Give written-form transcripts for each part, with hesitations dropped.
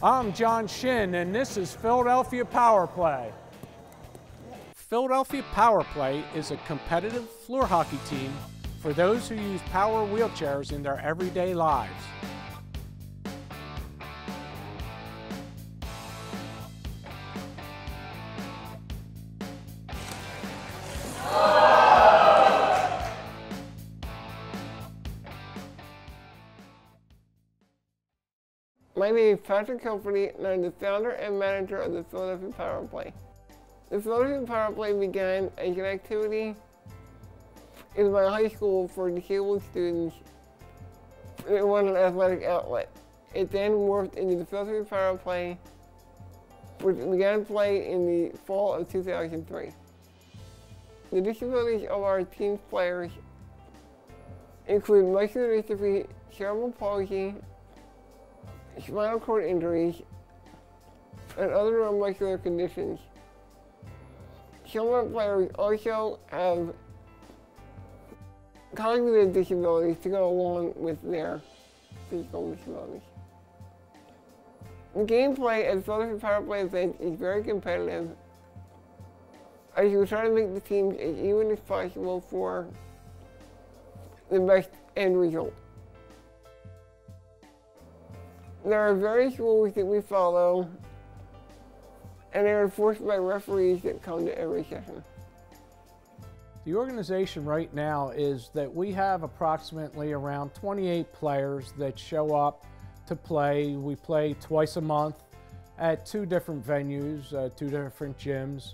I'm John Shin, and this is Philadelphia PowerPlay. Philadelphia PowerPlay is a competitive floor hockey team for those who use power wheelchairs in their everyday lives. My name is Patrick Hilferty, and I'm the founder and manager of the Philadelphia PowerPlay. The Philadelphia PowerPlay began as an activity in my high school for disabled students that wanted an athletic outlet. It then morphed into the Philadelphia PowerPlay, which began play in the fall of 2003. The disabilities of our team's players include muscular dystrophy, cerebral palsy, spinal cord injuries, and other neuromuscular conditions. Some of our players also have cognitive disabilities to go along with their physical disabilities. The gameplay at the Philadelphia PowerPlay event is very competitive, as we try to make the teams as even as possible for the best end result. There are various rules that we follow, and they are enforced by referees that come to every session. The organization right now is that we have approximately around 28 players that show up to play. We play twice a month at two different venues, two different gyms.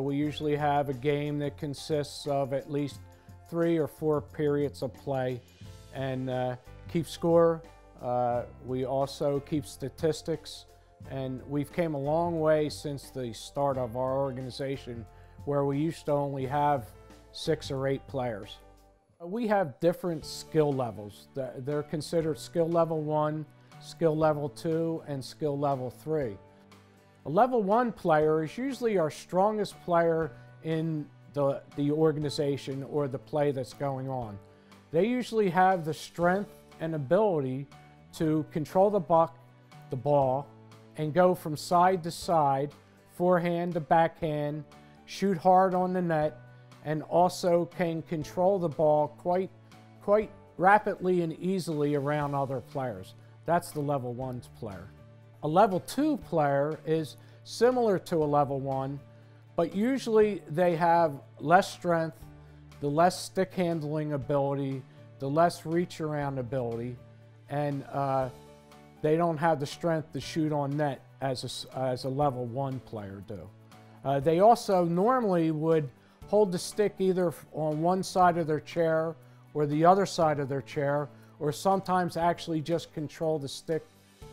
We usually have a game that consists of at least 3 or 4 periods of play and keep score. We also keep statistics, and we've came a long way since the start of our organization, where we used to only have 6 or 8 players. We have different skill levels. They're considered skill level 1, skill level 2, and skill level 3. A level 1 player is usually our strongest player in the organization or the play that's going on. They usually have the strength and ability to control the ball, and go from side to side, forehand to backhand, shoot hard on the net, and also can control the ball quite rapidly and easily around other players. That's the level 1 player. A level 2 player is similar to a level 1, but usually they have less strength, the less stick handling ability, the less reach around ability, and they don't have the strength to shoot on net as a level 1 player do. They also normally would hold the stick either on one side of their chair or the other side of their chair, or sometimes actually just control the stick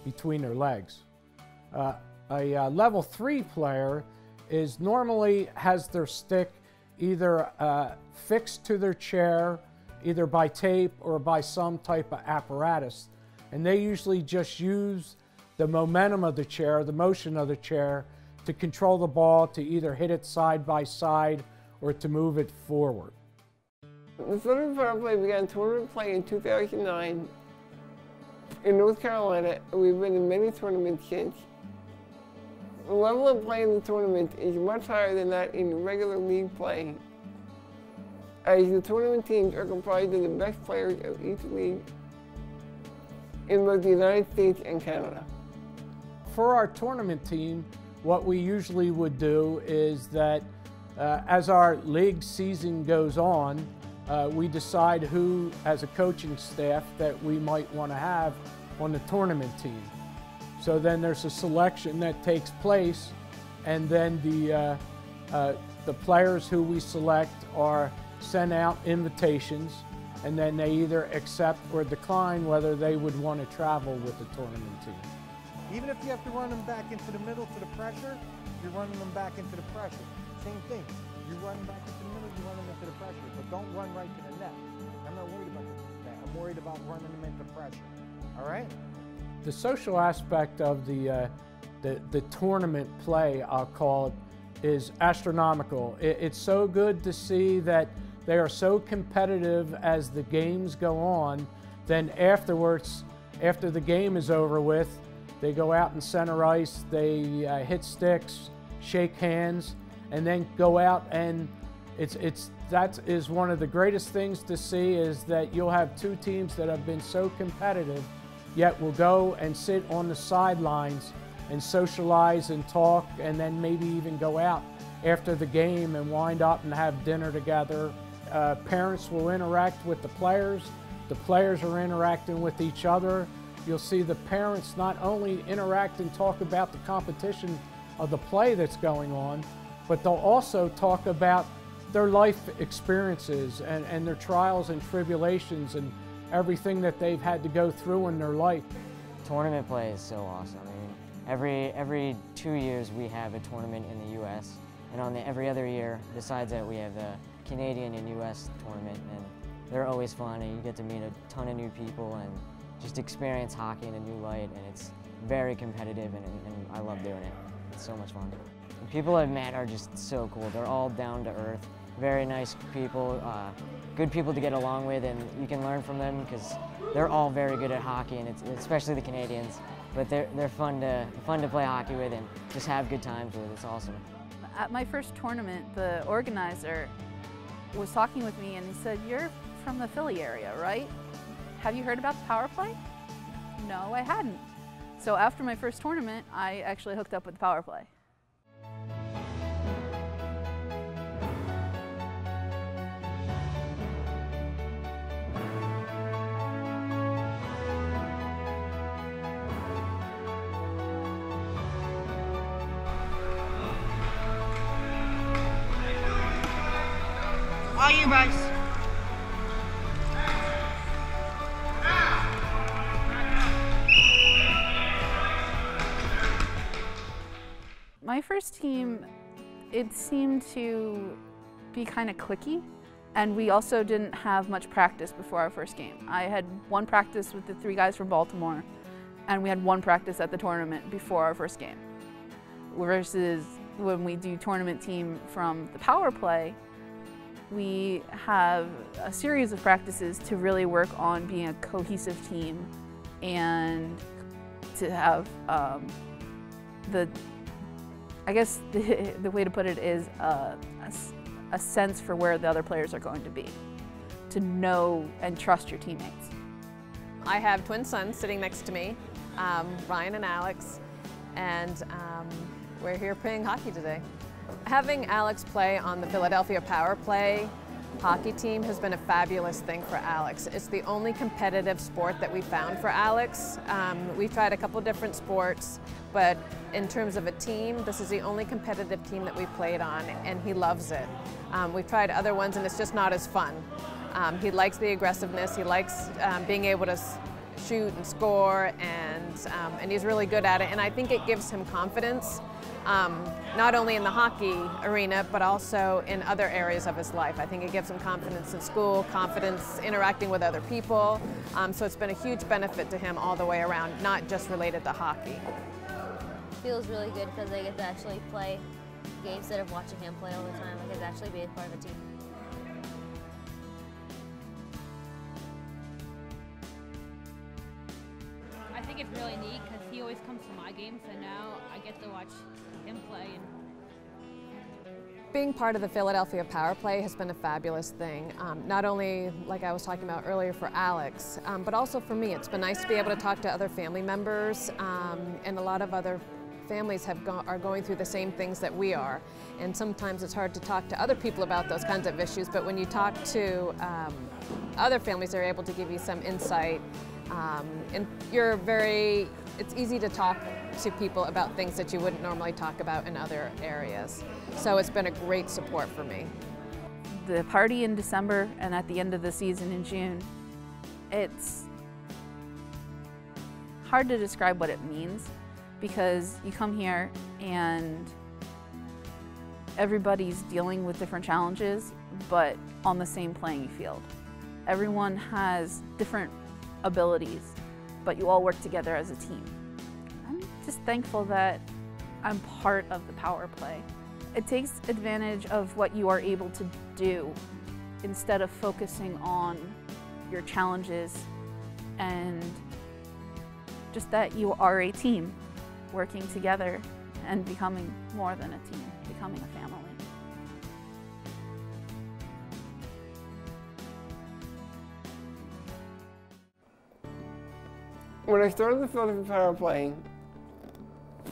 between their legs. A level 3 player normally has their stick either fixed to their chair, either by tape or by some type of apparatus, and they usually just use the momentum of the chair, the motion of the chair, to control the ball, to either hit it side by side or to move it forward. The Philadelphia PowerPlay began tournament play in 2009 in North Carolina, and we've been in many tournaments since. The level of play in the tournament is much higher than that in regular league play, as the tournament teams are comprised of the best players of each league in both the United States and Canada. For our tournament team, what we usually would do is that as our league season goes on, we decide who, as a coaching staff, that we might want to have on the tournament team. So then there's a selection that takes place, and then the players who we select are sent out invitations, and then they either accept or decline whether they would want to travel with the tournament team. Even if you have to run them back into the middle to the pressure, you're running them back into the pressure. Same thing. You run back into the middle, you run them into the pressure, but don't run right to the net. I'm not worried about that. I'm worried about running them into pressure. All right? The social aspect of the tournament play, I'll call it, is astronomical. It's so good to see that they are so competitive as the games go on. Then afterwards, after the game is over with, They go out in center ice, they hit sticks, shake hands, and then go out, and that is one of the greatest things to see, is that you'll have two teams that have been so competitive, yet will go and sit on the sidelines and socialize and talk, and then maybe even go out after the game and wind up and have dinner together. Parents will interact with the players are interacting with each other. You'll see the parents not only interact and talk about the competition of the play that's going on, but they'll also talk about their life experiences and their trials and tribulations and everything that they've had to go through in their life. Tournament play is so awesome. I mean, every 2 years we have a tournament in the U.S. and every other year, besides that, we have the Canadian and U.S. tournament, and they're always fun, and you get to meet a ton of new people and just experience hockey in a new light, and it's very competitive, and I love doing it. It's so much fun. The people I've met are just so cool. They're all down to earth, very nice people, good people to get along with, and you can learn from them because they're all very good at hockey, and especially the Canadians. But they're fun to play hockey with and just have good times with. It's awesome. At my first tournament, the organizer was talking with me and he said, "You're from the Philly area, right? Have you heard about the PowerPlay?" No, I hadn't. So after my first tournament, I actually hooked up with the PowerPlay. All you guys. My first team, it seemed to be kind of cliquey, and we also didn't have much practice before our first game. I had one practice with the 3 guys from Baltimore, and we had one practice at the tournament before our first game. Versus when we do tournament team from the PowerPlay, we have a series of practices to really work on being a cohesive team and to have I guess the way to put it is a sense for where the other players are going to be, to know and trust your teammates. I have twin sons sitting next to me, Ryan and Alex, and we're here playing hockey today. Having Alex play on the Philadelphia PowerPlay hockey team has been a fabulous thing for Alex. It's the only competitive sport that we found for Alex. We've tried a couple different sports, but in terms of a team, this is the only competitive team that we've played on, and he loves it. We've tried other ones, and it's just not as fun. He likes the aggressiveness, he likes being able to shoot and score, and he's really good at it, and I think it gives him confidence. Not only in the hockey arena, but also in other areas of his life. I think it gives him confidence in school, confidence interacting with other people. So it's been a huge benefit to him all the way around, not just related to hockey. Feels really good because I get to actually play games instead of watching him play all the time. I get to actually be a part of a team. I think it's really neat because he always comes to my games, and now I get to watch him play. Being part of the Philadelphia PowerPlay has been a fabulous thing. Not only, like I was talking about earlier, for Alex, but also for me. It's been nice to be able to talk to other family members, and a lot of other families are going through the same things that we are. And sometimes it's hard to talk to other people about those kinds of issues, but when you talk to other families, they're able to give you some insight. And it's easy to talk to people about things that you wouldn't normally talk about in other areas. So it's been a great support for me. The party in December and at the end of the season in June, it's hard to describe what it means, because you come here and everybody's dealing with different challenges, but on the same playing field. Everyone has different abilities, but you all work together as a team. I'm just thankful that I'm part of the PowerPlay. It takes advantage of what you are able to do instead of focusing on your challenges and just that you are a team working together and becoming more than a team, becoming a family. When I started the Philadelphia PowerPlay,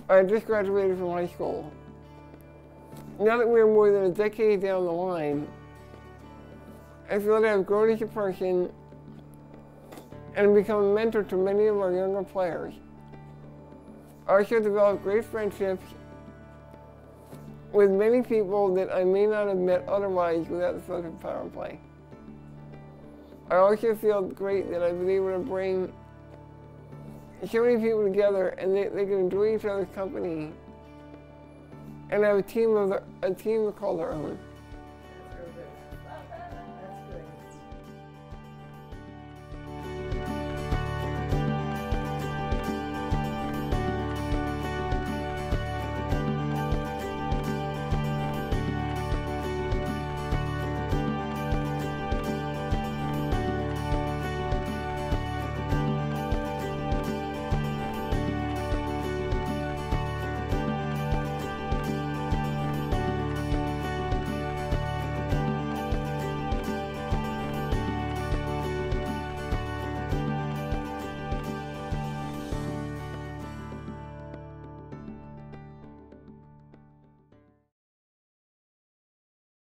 I had just graduated from high school. Now that we're more than a decade down the line, I feel that I've grown as a person and become a mentor to many of our younger players. I also developed great friendships with many people that I may not have met otherwise without the Philadelphia PowerPlay. I also feel great that I've been able to bring so many people together and they can enjoy each other's company and have a team to call their own.